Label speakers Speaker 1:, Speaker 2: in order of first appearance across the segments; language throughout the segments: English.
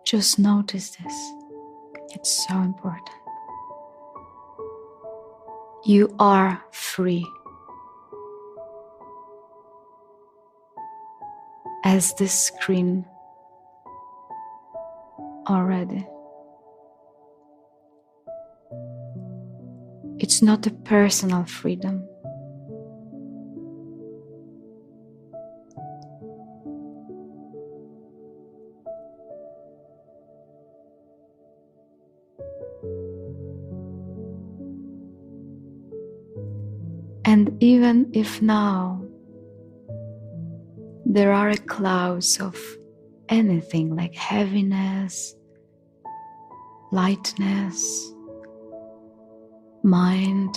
Speaker 1: Just notice this. It's so important. You are free. As this screen already. It's not a personal freedom. And even if now there are clouds of anything like heaviness, lightness, mind,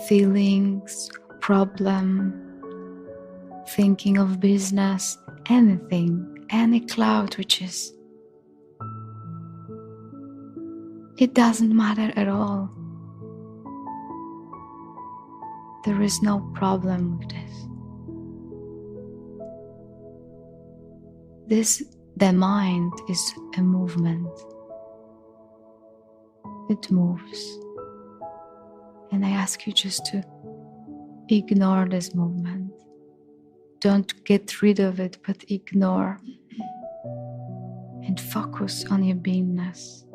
Speaker 1: feelings, problem, thinking of business, anything, any cloud which is, it doesn't matter at all. There is no problem with this. The mind is a movement. It moves. And I ask you just to ignore this movement. Don't get rid of it, but ignore and focus on your beingness.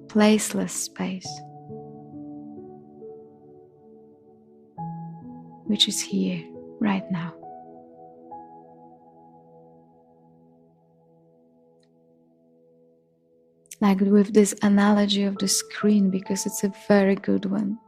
Speaker 1: Placeless space, which is here, right now. Like with this analogy of the screen, because it's a very good one.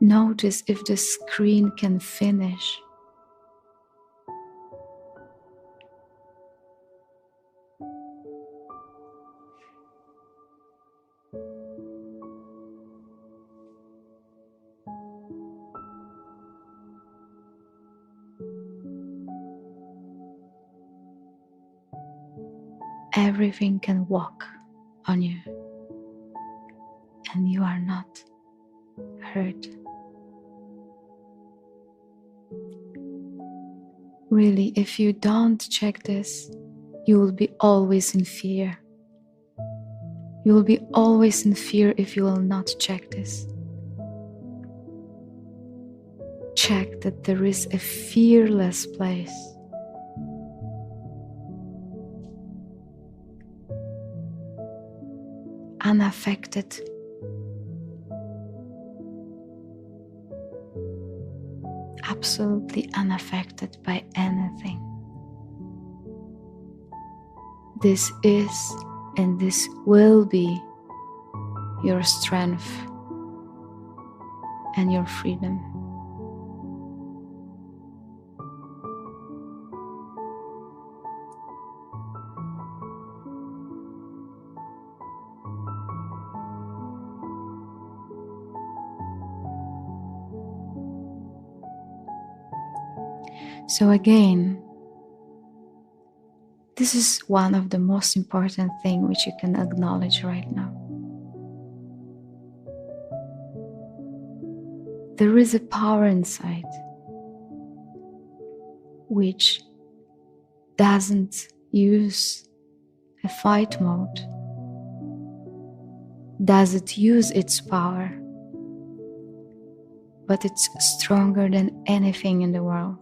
Speaker 1: Notice if the screen can finish. Everything can walk on you, and you are not hurt. Really, if you don't check this, you will be always in fear. You will be always in fear if you will not check this. Check that there is a fearless place. Unaffected. Absolutely unaffected by anything. This is and this will be your strength and your freedom. So again, this is one of the most important things which you can acknowledge right now. There is a power inside which doesn't use a fight mode. Does it use its power? But it's stronger than anything in the world.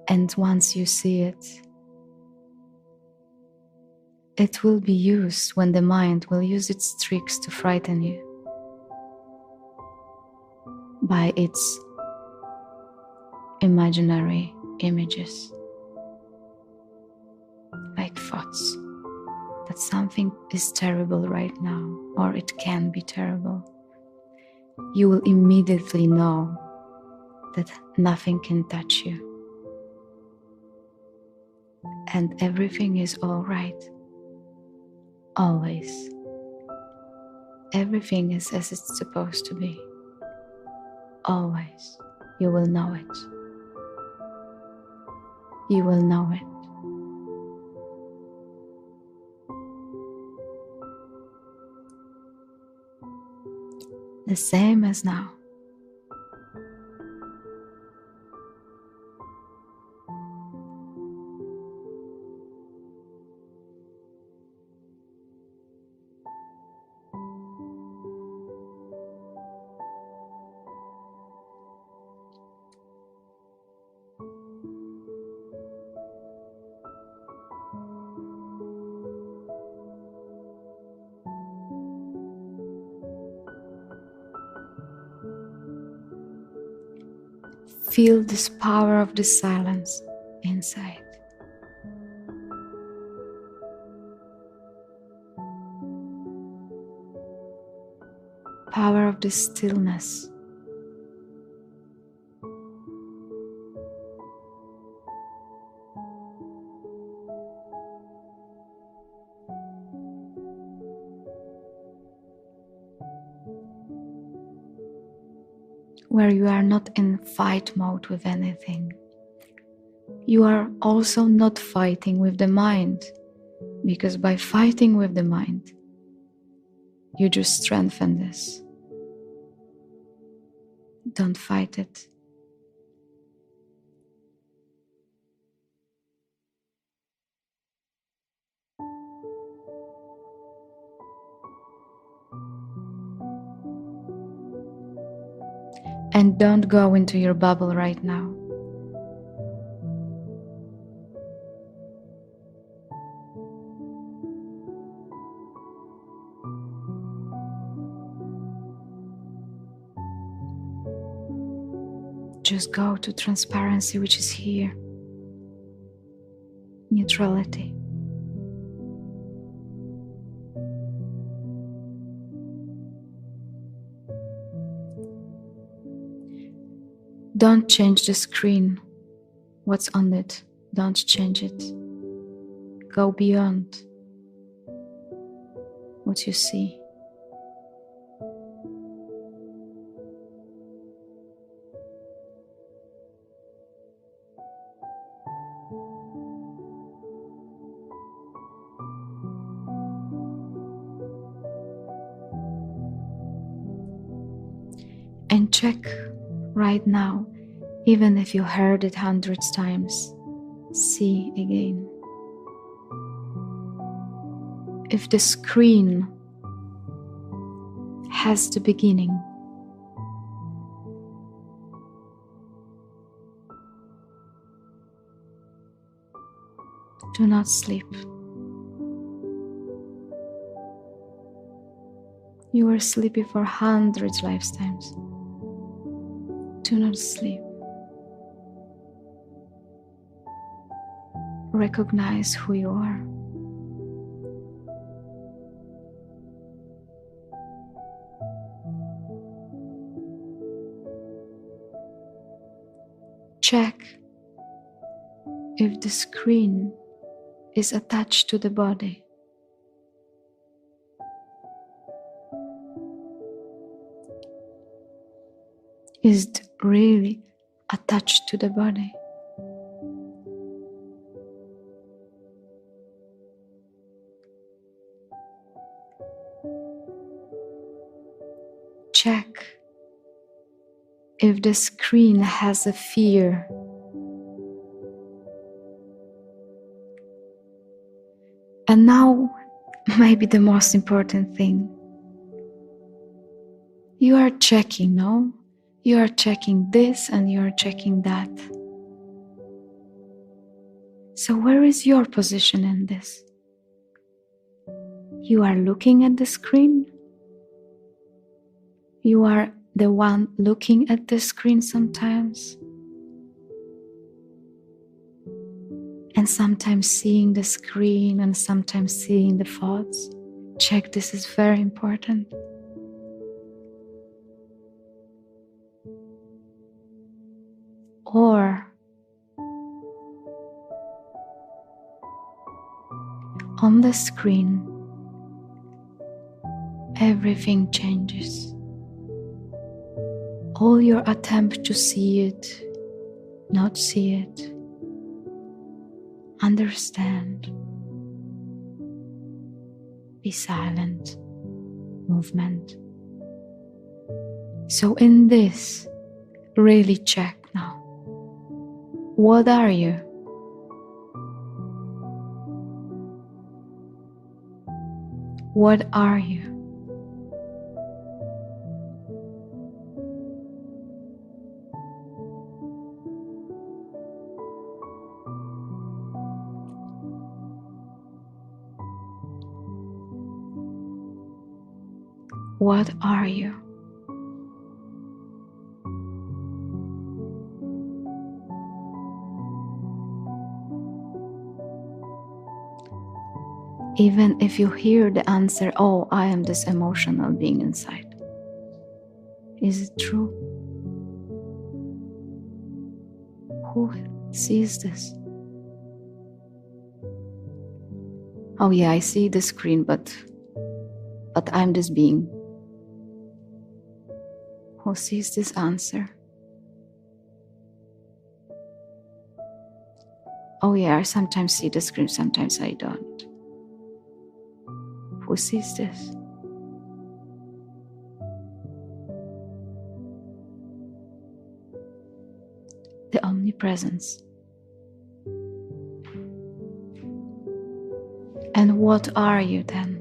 Speaker 1: And once you see it, it will be used when the mind will use its tricks to frighten you by its imaginary images, like thoughts that something is terrible right now, or it can be terrible. You will immediately know that nothing can touch you. And everything is all right. Always. Everything is as it's supposed to be. Always. You will know it. you will know it. The same as now. Feel this power of the silence inside. Power of the stillness. Where you are not in fight mode with anything. You are also not fighting with the mind, because by fighting with the mind, you just strengthen this. Don't fight it. And don't go into your bubble right now. Just go to transparency, which is here. Neutrality. Don't change the screen. What's on it? Don't change it. Go beyond what you see. And check right now, even if you heard it hundreds times, see again. If the screen has the beginning, do not sleep. You were sleepy for hundreds lifetimes. Do not sleep. Recognize who you are. Check if the screen is attached to the body. Is it really attached to the body? Check if the screen has a fear. And now, maybe the most important thing. You are checking, no? You are checking this and you are checking that. So where is your position in this? You are looking at the screen? You are the one looking at the screen sometimes? And sometimes seeing the screen and sometimes seeing the thoughts? Check, this is very important. Or on the screen, everything changes. All your attempt to see it, not see it, understand, be silent, movement. So in this, really check now. What are you? What are you? What are you? Even if you hear the answer, oh, I am this emotional being inside. Is it true? Who sees this? Oh yeah, I see the screen, but I'm this being. Who sees this answer? Oh yeah, I sometimes see the screen, sometimes I don't. Who sees this? The omnipresence. And what are you then?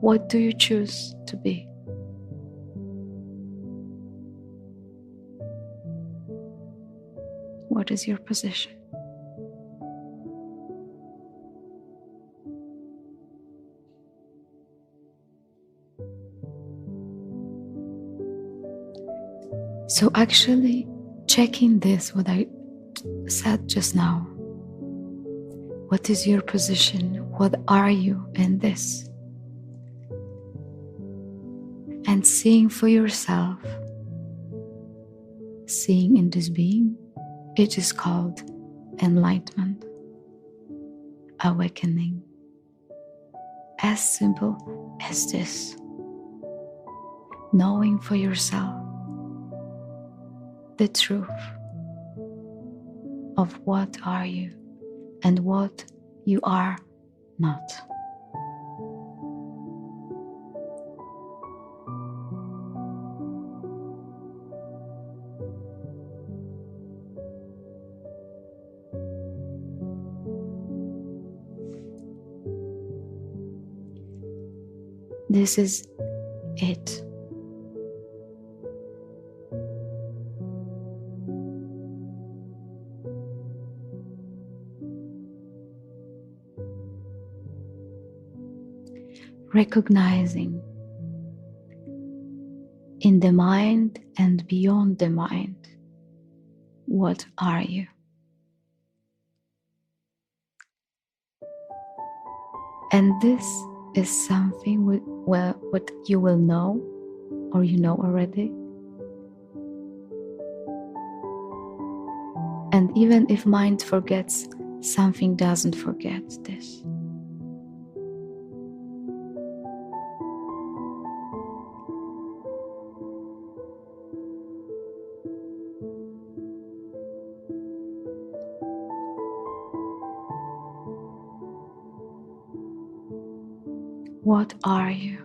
Speaker 1: What do you choose to be? What is your position? So actually checking this, what I said just now. What is your position? What are you in this? And seeing for yourself, seeing in this being, it is called enlightenment, awakening. As simple as this. Knowing for yourself the truth of what are you and what you are not. This is it. Recognizing in the mind and beyond the mind, what are you? And this is something what you will know, or you know already. And even if mind forgets, something doesn't forget this. What are you?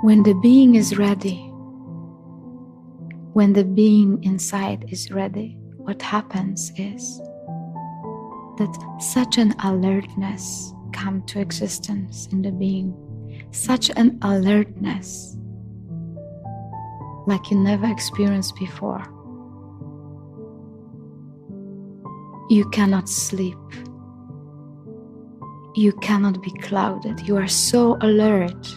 Speaker 1: When the being is ready, when the being inside is ready, what happens is that such an alertness comes to existence in the being, such an alertness like you never experienced before. You cannot sleep. You cannot be clouded. You are so alert.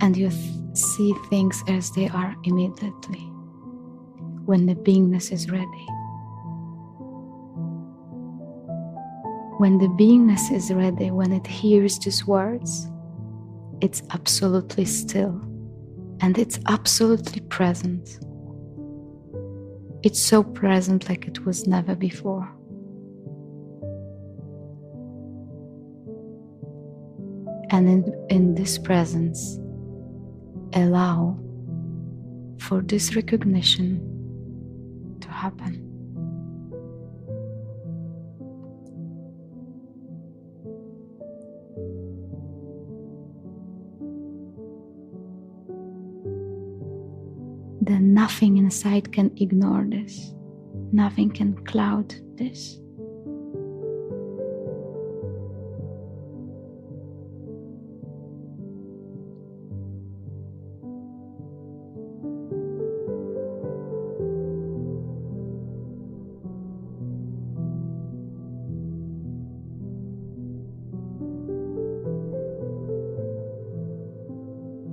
Speaker 1: And you see things as they are immediately when the beingness is ready. When the beingness is ready, when it hears these words, it's absolutely still and it's absolutely present. It's so present like it was never before. And in this presence, allow for this recognition to happen. Then nothing inside can ignore this. Nothing can cloud this.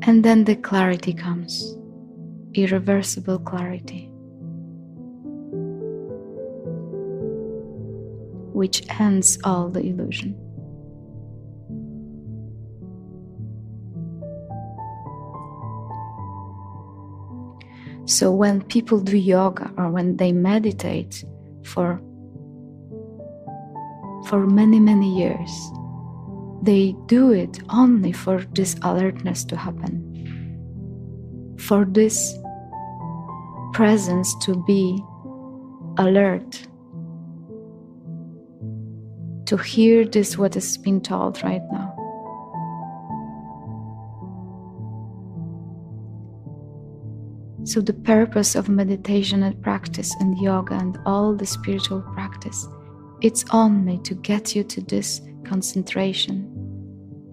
Speaker 1: And then the clarity comes, irreversible clarity, which ends all the illusion. So when people do yoga or when they meditate for many, many years, they do it only for this alertness to happen, for this presence to be alert, to hear this what is being told right now. So the purpose of meditation and practice and yoga and all the spiritual practice, it's only to get you to this concentration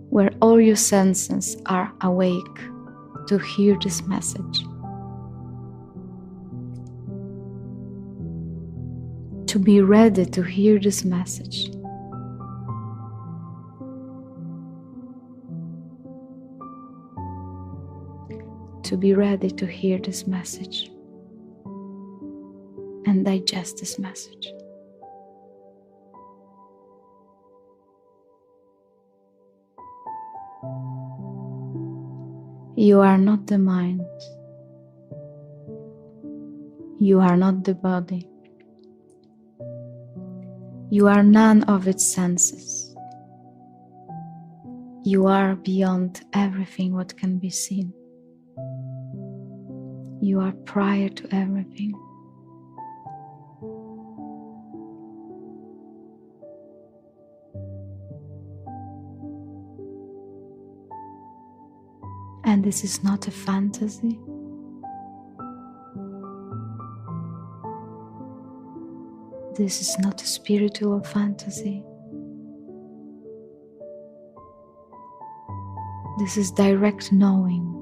Speaker 1: where all your senses are awake to hear this message, to be ready to hear this message. To be ready to hear this message and digest this message. You are not the mind. You are not the body. You are none of its senses. You are beyond everything what can be seen. You are prior to everything. And this is not a fantasy. This is not a spiritual fantasy. This is direct knowing.